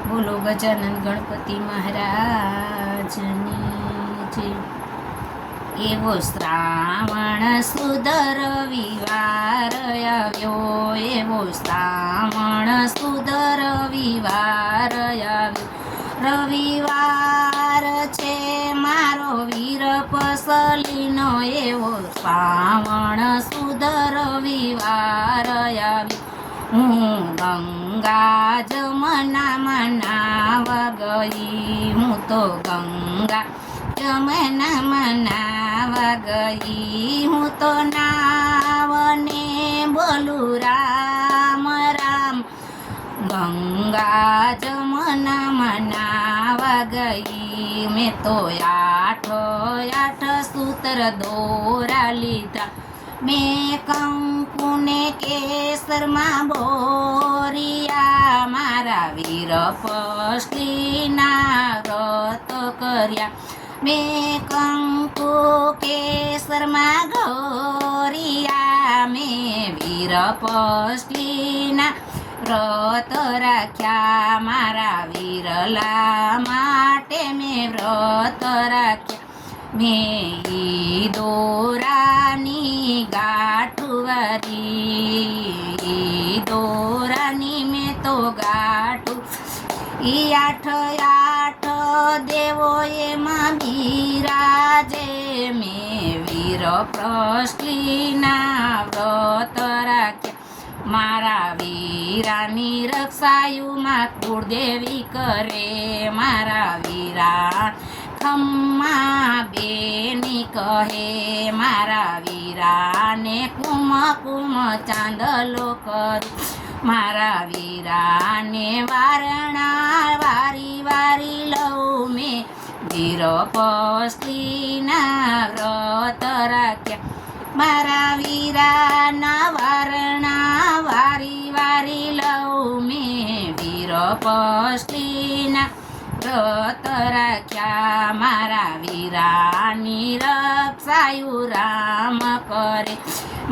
બોલો ગજાનન ગણપતિ મહારાજની જય। એવો શ્રાવણ સુદ રવિવાર આવ્યો, એવો શ્રાવણ સુદ રવિવાર આવ્યો। રવિવાર છે મારો વીર પસલીનો, એવો શ્રાવણ સુદ રવિવાર આવ્યો। હું ગંગા જમનામાં નાવા ગઈ, હું તો ગંગા જમનામાં નાવા ગઈ। હું તો નાવને બોલું રામ રામ, ગંગા જમનામાં નાવા ગઈ। મેં તો આઠ સૂત્ર દોરા લીધા, મેં કંકુને કેસરમાં બોરિયા। મારા વીર પસલીના વ્રત કર્યા, મેં કંકુ કેસરમાં ગોરિયા। મેં વીર પસલીના વ્રત રાખ્યા, મારા વીરલા માટે મેં વ્રત રાખ્યા। મેં ઈ દોરાની ગાંઠુવારી, દોરાની મેં તો ગાંઠું। ઈ આઠ દેવો એમાં બિરાજે, મેં વીર પસલીના વ્રત રાખ્યા। મારા વીરાની રક્ષાયુમાં કુળદેવી કરે, મારા વીરા ખમ્મા બેની કહે। મારા વીરાને કુમ ચાંદલો કરું, મારા વીરાને વારણા વારી વારી લઉં। મેં વીર પસલીના વ્રત રાખ્યા, મારા વીરાના વારણા વારી વારી લઉં। મેં વીર પસલીના વ્રત રાખ્યા, મારા વીરાની રક્ષાયુ રામ કરે,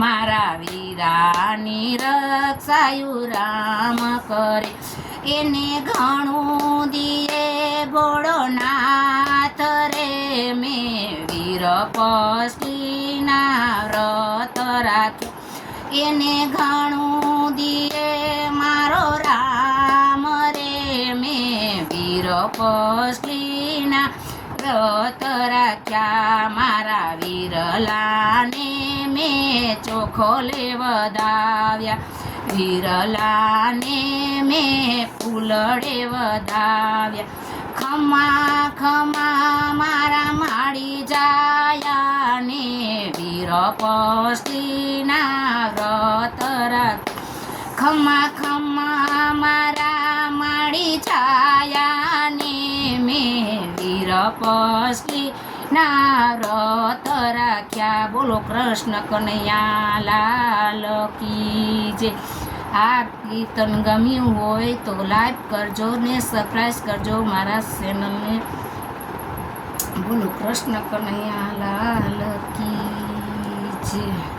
મારા વીરાની રક્ષાયુ રામ કરે। એને ઘણું દિયે ભોળોનાથ રે, મેં વીર પસલીના વ્રત રાખ્યો। એને ઘણું દિયે મારો રામ રે, મેં વીર પસલીના વ્રત રાખ્યા। મારા વીરલાને મેં ચોખોલે વધાવ્યા, વીરલાને મેં ફૂલડે વધાવ્યા। ખમા ખમા મારા માડી જાયા, ને વીર પસલીના વ્રત રાખ્યા। ખમા ખમા મારા માડી જાયા, ને મેં વીર પસલીના વ્રત રાખ્યા। બોલો કૃષ્ણ કનૈયા લાલ કી જય। આ કીર્તન ગમ્યું હોય તો લાઈક કરજો ને સબસ્ક્રાઈબ કરજો મારા ચેનલને। બોલો કૃષ્ણ કનૈયા લાલ કી જય।